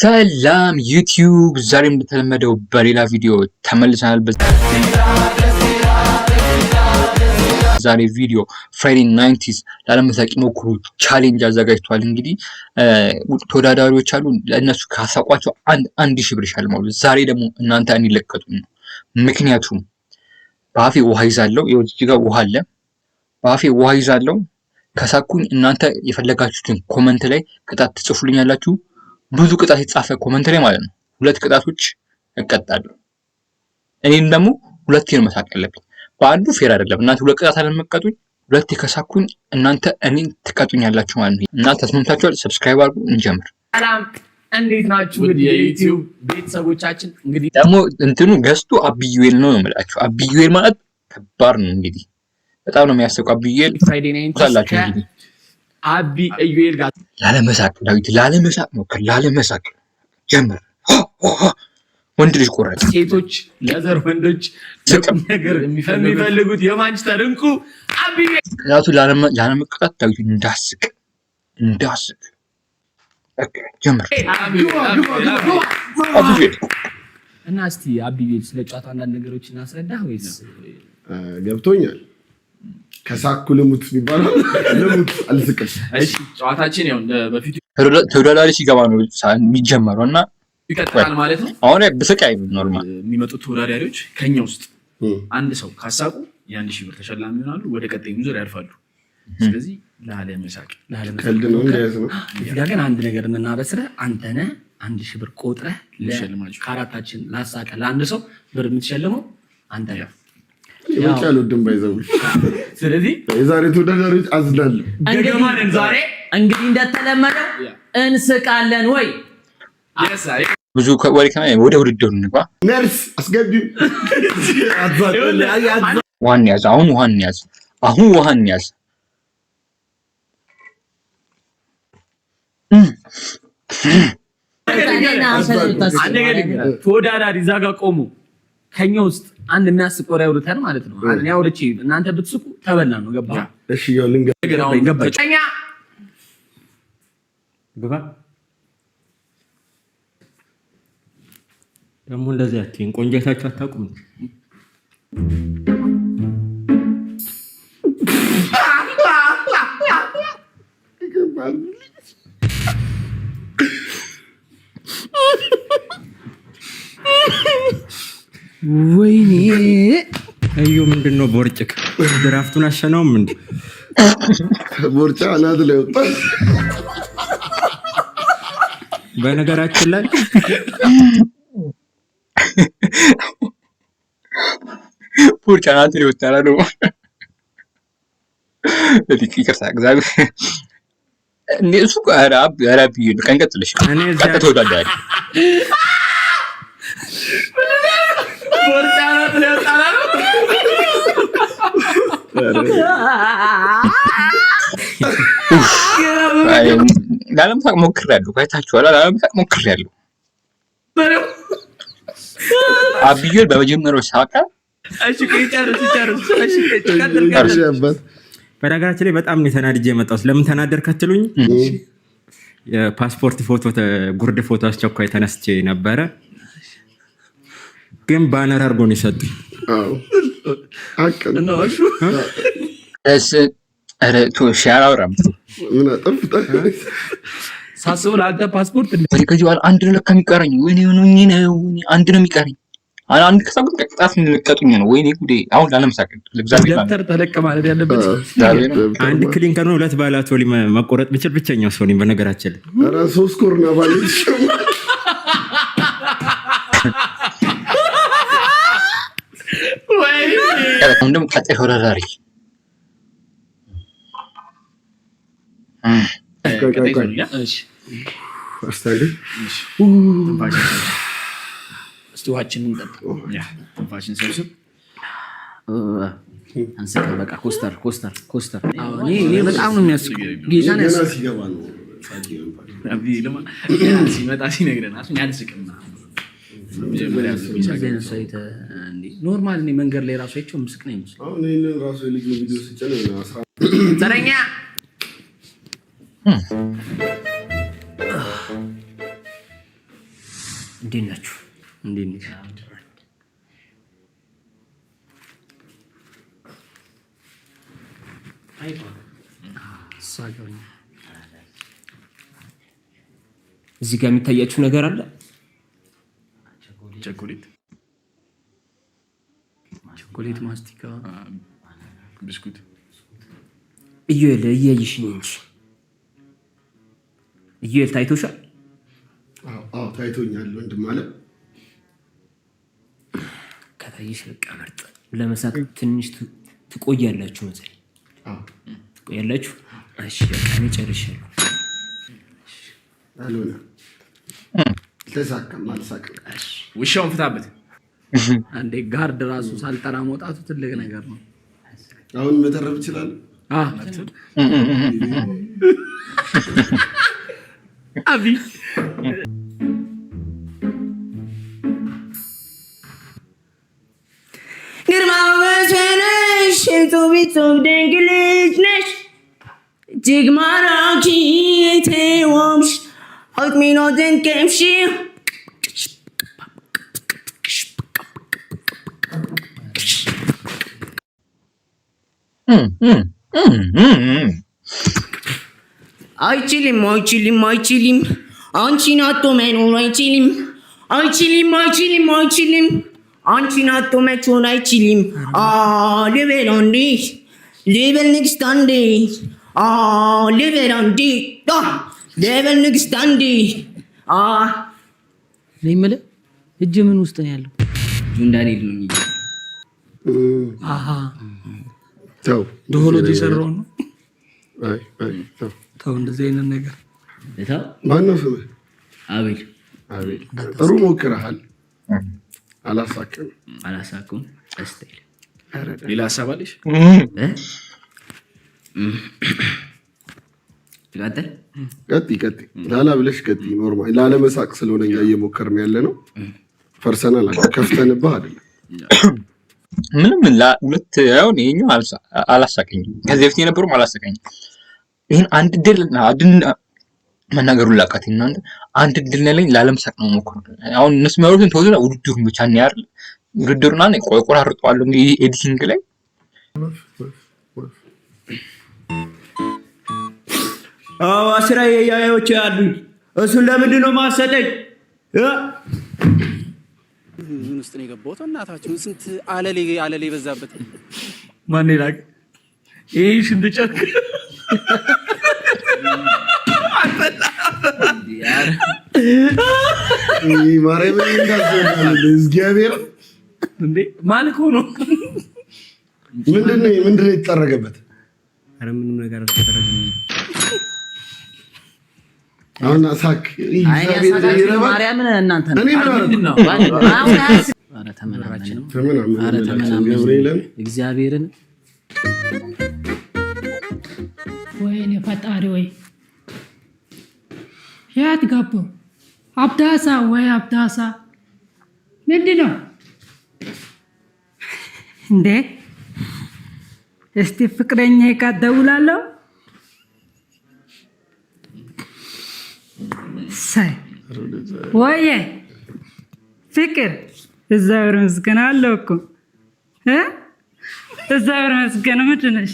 ሰላም ዩቲዩብ፣ ዛሬም እንደተለመደው በሌላ ቪዲዮ ተመልሰናል። ዛሬ ቪዲዮ ፍራይዴ 90s ላለመሳቅ ሞክሩ ቻሌንጅ አዘጋጅቷል። እንግዲህ ተወዳዳሪዎች አሉ፣ ለእነሱ ካሳቋቸው አንድ ሺህ ብር ይሻልማሉ። ዛሬ ደግሞ እናንተ እንዲለቀጡኝ ነው። ምክንያቱም በአፌ ውሃ ይዛለው፣ እዚህ ጋር ውሃ አለ። በአፌ ውሃ ይዛለው። ከሳኩኝ እናንተ የፈለጋችሁትን ኮመንት ላይ ቅጣት ትጽፉልኛላችሁ። ብዙ ቅጣት የተጻፈ ኮመንት ላይ ማለት ነው። 2 ቅጣቶች እቀጣለሁ። እኔን ደግሞ 2 ነው መሳቅ ያለብኝ። በአንዱ ፌር አይደለም። እናንተ 2 ቅጣት አለመቀጡኝ፣ 2 ከሳኩኝ እናንተ እኔን ትቀጡኛላችሁ ማለት ነው። እና ተስማምታችኋል? ሰብስክራይብ አድርጉ፣ እንጀምር። ሰላም፣ እንዴት ናችሁ የዩቲዩብ ቤተሰቦቻችን? እንግዲህ ደግሞ እንትኑ ገስቱ አብዩኤል ነው የምላችሁ። አብዩኤል ማለት ከባድ ነው። እንግዲህ በጣም ነው የሚያስቀው። አብዩኤል ፍራይዴ ናይት እንግዲህ አቢ ኢዩኤል ጋር ላለመሳቅ ዳዊት ላለመሳቅ ነው። ላለመሳቅ ጀምር። ወንድ ልጅ ቆረጠ። ሴቶች ለዘር ወንዶች ነገር የሚፈልጉት የማንቸስተር እንቁ አቢ ቅጣቱ ላለመቅጣት ዳዊት እንዳስቅ ኦኬ ጀምር። እና እስቲ አቢ ስለ ጨዋታ አንዳንድ ነገሮች እናስረዳ ወይስ ገብቶኛል? ከሳኩ ልሙት የሚባለው ልሙት አልስቅም። እሺ ጨዋታችን ያው በፊቱ ተወዳዳሪ ሲገባ ነው የሚጀመረው እና ይቀጥላል ማለት ነው። አሁን ብስቅ አይደል ኖርማል። የሚመጡት ተወዳዳሪዎች ከኛ ውስጥ አንድ ሰው ካሳቁ የ1000 ብር ተሸላሚ ይሆናሉ፣ ወደ ቀጣዩ ዙር ያልፋሉ። ስለዚህ ላለመሳቅ ቀልድ ነው እንዳይሰማ። ያ ግን አንድ ነገር እናበስረ አንተ ነህ 1000 ብር ቆጥረህ ለሸልማችሁ ከአራታችን ላሳቀ ለአንድ ሰው ብር የምትሸልመው አንተ ነህ። ይወጫሉ ድም ባይዘው። ስለዚህ የዛሬ ተወዳዳሪዎች አዝናለሁ። ገገማን ዛሬ እንግዲህ እንደተለመደው እንስቃለን ወይ ብዙ ወሬ ከማይ ወደ ውድድሩ እንግባ። ነርስ አስገቢው። ዋን ያዝ። አሁን ውሃን ያዝ። ተወዳዳሪ እዛ ጋር ቆሙ። ከኛ ውስጥ አንድ የሚያስቅ ወሬ አውርተን ማለት ነው። እኔ አውርቼ እናንተ ብትስቁ ተበላ ነው። ገባ? እሺ ያው ልንገባኛ ግባ ደግሞ እንደዚህ አትይኝ። ቆንጆታችሁ አታውቁም። ወይኔ እዩ ምንድነው? ቦርጭክ ድራፍቱን አሸናውም እንዴ? ቦርጫ አናት ላይ ወጣ። በነገራችን ላይ ቦርጫ አናት ላይ ወጣ ነው። ይቅርታ እግዚአብሔር እሱ አራቢ ቀንቀጥልሽ እኔ እዛ ተወዳዳሪ ቦርጫ አናት ላይ ወጣ ነው። ላለመሳቅ ሞክሬያለሁ። ካይታችኋል። ላለመሳቅ ሞክሬያለሁ። አብዩኤል በመጀመሪያው ሳቀ። እሺ ጨርስ። በነገራችን ላይ በጣም ነው ተናድጄ የመጣሁት። ለምን ተናደርክ አትሉኝ? የፓስፖርት ፎቶ ጉርድ ፎቶ አስቸኳይ ተነስቼ ነበረ፣ ግን ባነር አድርጎ ነው የሰጡኝ። ሳስበው ለአንተ ፓስፖርት ከዚህ በኋላ አንድ ነው ለካ የሚቀረኝ። ወይኔ ነው አንድ ነው የሚቀረኝ። አንድ ከሳቁት ቅጣት እንልቀጡኝ ነው። ወይኔ ጉዴ! አሁን ላለመሳቅ ለእግዚአብሔር ደብተር ተለቀ ማለት ያለበት አንድ ክሊንከር ነው። 2 ባላቶሊ መቆረጥ ብችል ብቸኛው ሰው ነኝ በነገራችን ላይ። ኧረ 3 ኮርና ባለች ወይ እንደውም ቀጣይ ተወዳዳሪ ውሃችንን ጠጣ። ትንፋሽን ሰብስብ። አንስቀን በቃ ኮስተር። እኔ በጣም ነው የሚያስቀው። ጌታን ሲመጣ ሲነግረን አልስቅም። ኖርማል እኔ መንገድ ላይ ራሱ አይቼው ምስቅ ነው የሚመስለው። ዘረኛ እንዴት ናችሁ? እንዴት ነሽ? እዚህ ጋር የሚታያችሁ ነገር አለ? ቸኮሌት፣ ማስቲካ፣ ብስኩት። እዩኤል እያየሽ ነው እንጂ እዩኤል ታይቶሻል? አዎ ታይቶኛል ወንድም አለ። ከታየሽ በቃ መርጥ። ለመሳቅ ትንሽ ትቆያላችሁ መሰለኝ። ትቆያላችሁ? እሺ በቃ እኔ ጨርሻለሁ። አሉና ተሳካም አልሳቅም። ውሻውን ፍታበት። አንዴ ጋርድ ራሱ ሳልጠራ መውጣቱ ትልቅ ነገር ነው። አሁን መተረብ ይችላል። አቢ ግርማ ወሰነሽ ቶቢቶብ ድንቅ ልጅ ነሽ እጅግ ማራኪ ተዋብሽ አጥሚኖ ድንቅምሽ አይችልም አይችልም አይችልም አንቺን አጥቶ መኖር አይችልም አይችልም አይችልም አይችልም አንቺን አጥቶ መኖር አይችልም። ልበል አንዴ ልበል ንግስት አንዴ ልበል አንዴ ልበል ንግስት አንዴ። እኔ የምልህ እጅ ምን ውስጥ ነው ያለው? እንዳልሄድ ነው የሚል ተው ዶሎጂ ሰራው ነው። ተው እንደዚህ አይነት ነገር ማነው ስምህ? አቤል። አቤል ጥሩ ሞክረሃል። አላሳኩም። እስቲ ሌላ ሀሳብ አለሽ? ቀጥይ ላላ ብለሽ ቀጥይ። ኖርማል ላለመሳቅ ስለሆነ እኛ እየሞከርን ያለ ነው። ፐርሰናል ከፍተንብህ አይደለም። ምንም ሁለት አሁን ይሄኛው አላሳቀኝም። ከዚህ በፊት የነበረውም አላሳቀኝም። ይሄን አንድ ድል መናገሩን ላቃት እናንተ አንድ ድል ነለኝ ላለመሳቅ ነው ሞክሩ። አሁን እነሱ የሚያወሩትን ተወዘና ውድድሩን ብቻ ነው ያርል ውድድሩና ነው ቆራርጠዋለሁ እንግዲህ ኤዲቲንግ ላይ አስራ ያያዮች ያሉኝ እሱን ለምንድን ነው ማሰጠኝ? ምን ውስጥ ነው የገባው? እናታችን ስንት አለሌ በዛበት ማን ይላክ ይሄ ሽንት ጨክ ማርያምን እንዳዘጋለ እግዚአብሔር እንዴ ማልኮ ነው። ምንድነው የተጠረገበት? አረ ምንም ነገር አልተደረገም። አሁን አሳክ ማርያምን እናንተ ነው እግዚአብሔርን ወይኔ ፈጣሪ ወይ ያት ገቡ አብዳሳ ወይ አብዳሳ ምንድን ነው እንዴ? እስቲ ፍቅረኛ ጋር ደውላለሁ። ሳይ ወይ ፍቅር እግዚአብሔር ይመስገን አለው እኮ እግዚአብሔር ይመስገን። ምንድን ነሽ?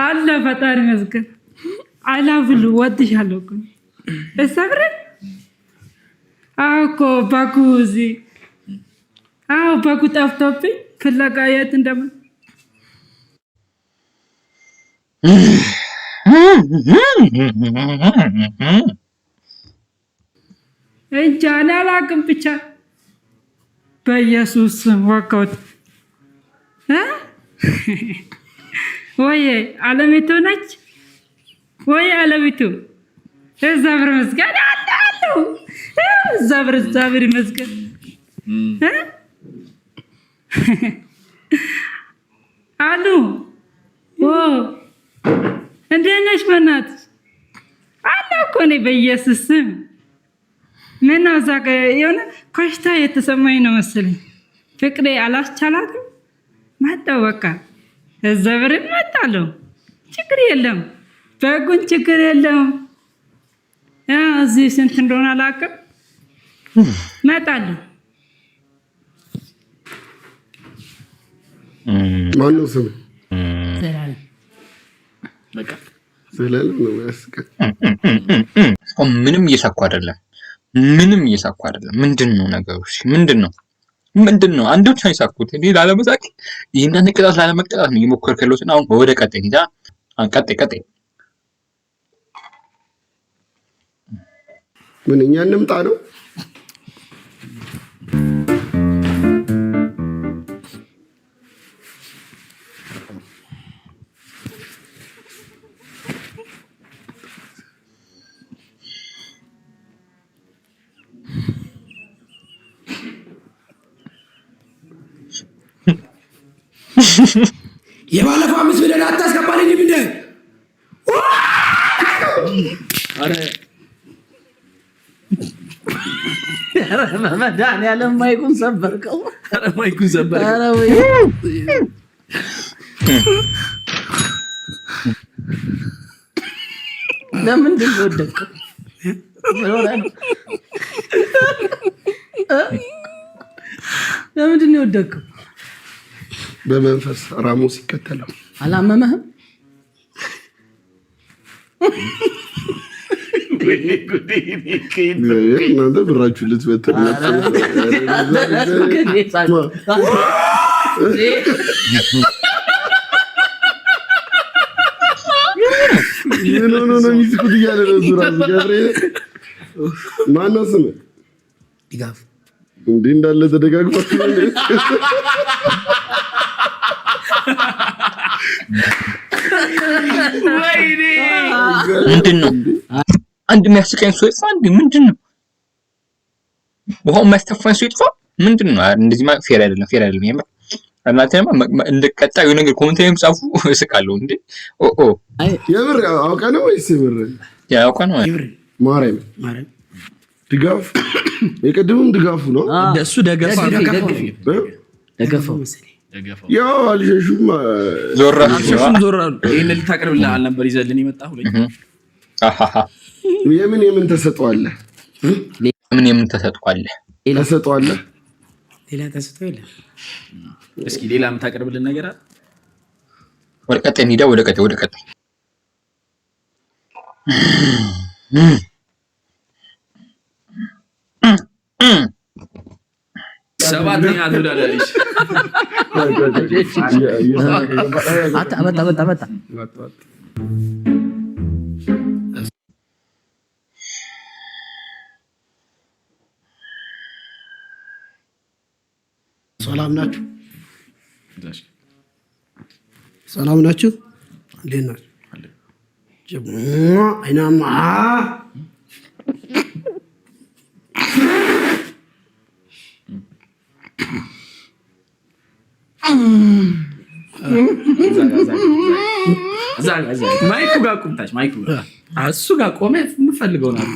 አለ ፈጣሪ ይመስገን። አላብሉ ወድሻለሁ እኮ እግዚአብሔር እኮ ባኩ እዚህ ባኩ ጠፍቶብኝ ፍለጋ የት እንደምን እንጃ አላውቅም። ብቻ በኢየሱስ ስም ወቀውት ወይ አለሚቱ ነች ወይ አለሚቱ እግዚአብሔር ይመስገን አለው እግዚአብሔር ይመስገን። አሉ እንዴት ነሽ? በእናትሽ አለው እኮ እኔ በኢየሱስ ስም ምን ነው እዛ የሆነ ኮሽታ የተሰማኝ ነው መሰለኝ። ፍቅሬ አላስቻላትም። መጣሁ በቃ እግዚአብሔርን መጣለሁ። ችግር የለም በጉን ችግር የለም። እዚህ ስንት እንደሆነ አላውቅም። እመጣለሁ። ማነው ስም? ዘላለም በቃ ዘላለም ነው ያስቀ ምንም እየሳኩ አይደለም። ምንድን ነው ነገሩ? ምንድን ነው? አንድ ብቻ የሳኩት እኔ ላለመሳቅ ይሄን ቅጣት ላለመቅጣት ነው እየሞከርኩ ያለሁት። አሁን ወደ ቀጣይ ሂዳ ቀጣይ ምን እኛ እንምጣ ነው? የባለፈው 5 ሚሊዮን አታስገባልኝ እንዴ? አረ መድኃኒዓለም ማይኩን ሰበርከው። ኧረ ወይ ለምንድን ነው የወደቅከው? ለምንድን ነው የወደቅከው? በመንፈስ ራሞስ ይከተላል። አላመመህም? እናንተ ብራችሁ ልትበትር ነው የሚስቁት እያለ ነው ዙራሱ ገብርኤል። ማነው ስም? ድጋፍ እንዲህ እንዳለ ተደጋግፋችሁ ምንድን ነው? አንድ የሚያስቀኝ ሰው ይጥፋ። ምንድን ነው? ውሃው የሚያስተፋኝ ሰው ይጥፋ። ምንድን ነው? እንደዚህ ማለት ፌር አይደለም። የምር እናንተማ እንደቀጣዩ ነገር ኮሜንት ላይ ጻፉ። እስቃለሁ እንዴ። የምር አውቀ ነው ወይስ የምር? ያውቀ ነው። ማርያም ድጋፍ የቀደሙም ድጋፉ ነው። እሱ ደገፋው ያው አልሸሹም ዞራሉ። ይሄን ልታቀርብልህ አልነበር ይዘልን የመጣሁ የምን ተሰጠዋለህ? የምን ተሰጠዋለህ? ሌላ ተሰጠው የለ። እስኪ ሌላ የምታቀርብልን ነገር አለ? ወደ ቀጣይ እንሂዳ። ወደ ቀጣይ ሰባተኛ ተወዳዳሪሽ መጣ ሰላም ናችሁ? እንዴት ናችሁ? አይናማ ማይኩ ጋር ቁምታች ማይኩ ጋር እሱ ጋር ቆመ የምፈልገው ነው።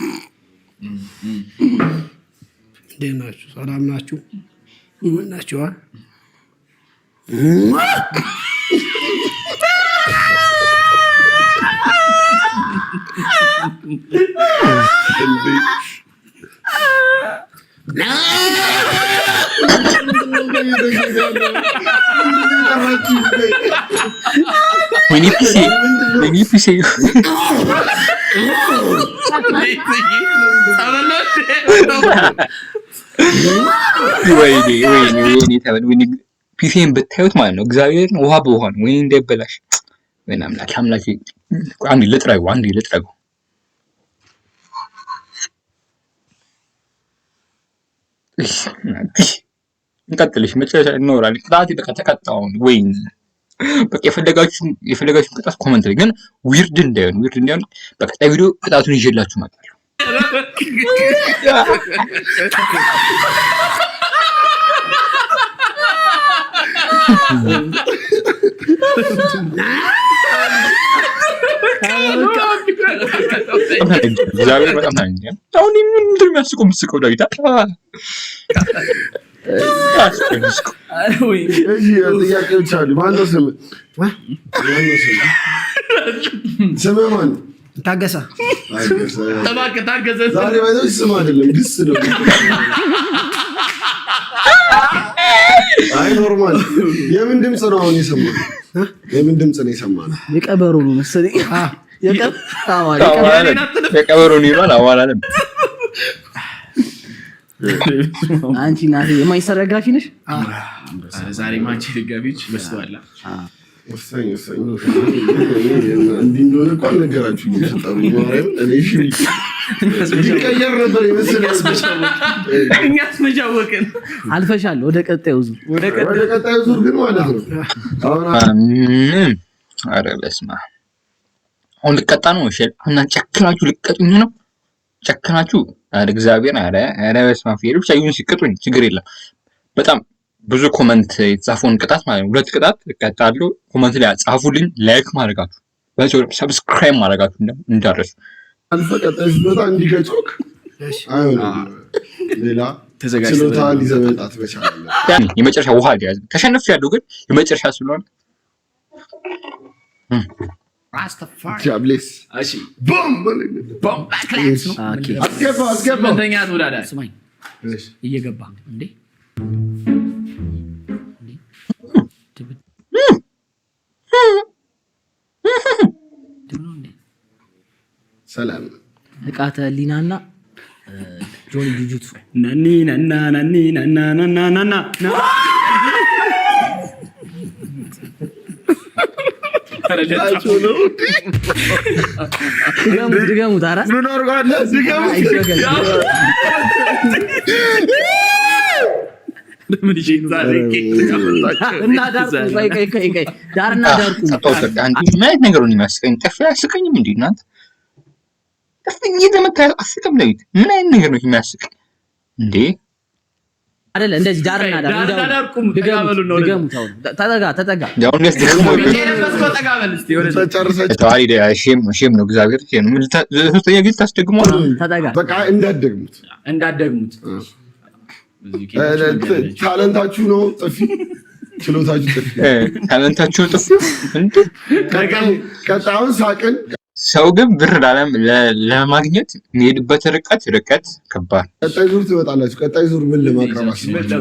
እንዴት ናችሁ? ሰላም ናችሁ? ምን ናችሁ? ወይኔ ፒሴ ወይኔ ፒሴን ብታዩት ማለት ነው። እግዚአብሔርን ውሃ በውሃ ነው። ወይኔ እንዳይበላሽ ወይኔ አምላኬ አንዴ ልጥረገው እንቀጥልሽ መጨረሻ ይኖራል። ቅጣት በቃ ተቀጣውን ወይኔ በቃ የፈለጋችሁ ቅጣት ኮመንት ላይ ግን ዊርድ እንዳይሆን በቀጣይ ቪዲዮ ቅጣቱን ይዤላችሁ እመጣለሁ። በጣም አሁን ምንድን የሚያስቀው ምስቀው ዳዊት ጥያቄዎች አሉ። ማነው ስምህ? ማን? ታገሰ ዛሬ ባይዘው ስም አይደለም ግስ ነው። አይ ኖርማል። የምን ድምጽ ነው አሁን የሰማነው? የምን ድምጽ ነው የሰማነው? የቀበሮ ነው መሰለኝ። የቀበሮ ነው ይባል አዋላለም። አንቺ ናት የማይሰራ ደጋፊ ነሽ? ዛሬ ማንቺ ደጋፊዎች በስተዋላ ወሳኝ እንዲህ እንደሆነ እኮ አልነገራችሁ እየሰጠሩ ማርያም እኔ እሺ ይቀየር ነበር ይመስል እኛስ መጃወቅን አልፈሻል። ወደ ቀጣዩ ዙር ግን ማለት ነው ኧረ በስመ አብ አሁን ልቀጣ ነው። እሺ እና ጨክናችሁ ልቀጡኝ ነው ጨክናችሁ? ኧረ እግዚአብሔር ኧረ በስመ አብ ብቻ ይሁን ሲቀጡኝ ችግር የለም። በጣም ብዙ ኮመንት የተጻፈውን ቅጣት ማለት ነው 2 ቅጣት እቀጣለሁ። ኮመንት ላይ ጻፉልኝ። ላይክ ማድረጋችሁ በዚህ ሰብስክራይብ ማድረጋችሁ እንዳትረሱ። አልፈቀጠሽ ቦታ እንዲገጮክ አይሆንም። ሌላ ችሎታ ሊዘመጣት በቻለ የመጨረሻ ውሃ ሊያዝ ተሸንፌያለሁ፣ ግን የመጨረሻ ስለሆነ ጃብሌስ እሺ ቦምብ ባክላክስ ነው። አስገባ ስምንተኛ ተወዳዳሪ ስማኝ እየገባ እንዴ ሰላም ንቃተ ህሊናና ጆኒ ጁጁትሱ ነኒ ነና ነኒ ነና ነና ነና ድገሙት። ኧረ ምን አድርጋለህ? እና ዳርና ዳርቁ ምን አይነት ነገር ነው የሚያስቀኝ? ጠፍ አያስቀኝም እንዴ እናንተ? ጠፍ እየተመታ አስቀም ለይት ምን አይነት ነገር ነው የሚያስቀኝ እንዴ? አይደለ እንደዚህ ዳርና ዳርቁ ድገሙት ነው። ተጠጋ ያው እንደዚህ ደግሞ ተዋሪ ሼም ነው እግዚአብሔር ነው። ሶስተኛ ጊዜ ታስደግመው ተጠጋ በቃ እንዳትደግሙት ታለንታችሁ ነው ጥፊ ችሎታችሁ ጥፊ ታለንታችሁ ጥፊ እንዴ ቀጣውን ሳቅን ሰው ግን ብር ለማግኘት የሚሄድበት ርቀት ከባድ። ቀጣይ ዙር ትመጣላችሁ። ቀጣይ ዙር ምን ለማቅረብ አስባችሁ?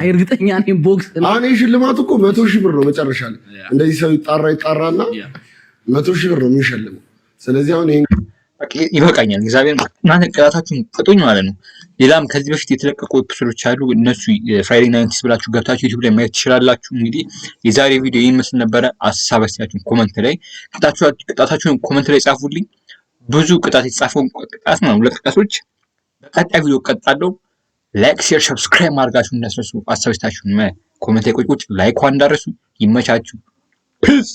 አይ እርግጠኛ ነኝ ቦክስ አሁን ሽልማቱ እኮ 100,000 ብር ነው። መጨረሻ ላይ እንደዚህ ሰው ይጣራና 100,000 ብር ነው የሚሸልመው። ስለዚህ አሁን ይበቃኛል። እግዚአብሔር እናንተ ቅጣታችሁን ቅጡኝ ማለት ነው። ሌላም ከዚህ በፊት የተለቀቁ ኤፒሶዶች አሉ። እነሱ ፍራይዴ ናይንቲስ ብላችሁ ገብታችሁ ዩቲዩብ ላይ ማየት ትችላላችሁ። እንግዲህ የዛሬ ቪዲዮ ይህን መስል ነበረ። ሀሳብ አስተያየታችሁን ኮመንት ላይ ቅጣታችሁን ኮመንት ላይ ጻፉልኝ። ብዙ ቅጣት የተጻፈውን ቅጣት ነው 2 ቅጣቶች በቀጣይ ቪዲዮ ቀጣለሁ። ላይክ፣ ሼር፣ ሰብስክራይብ ማድረጋችሁ እንዳትረሱ። ሀሳብ አስተያየታችሁን ኮመንት ላይ ቁጭ ላይክ እንዳትረሱ። ይመቻችሁ። ፒስ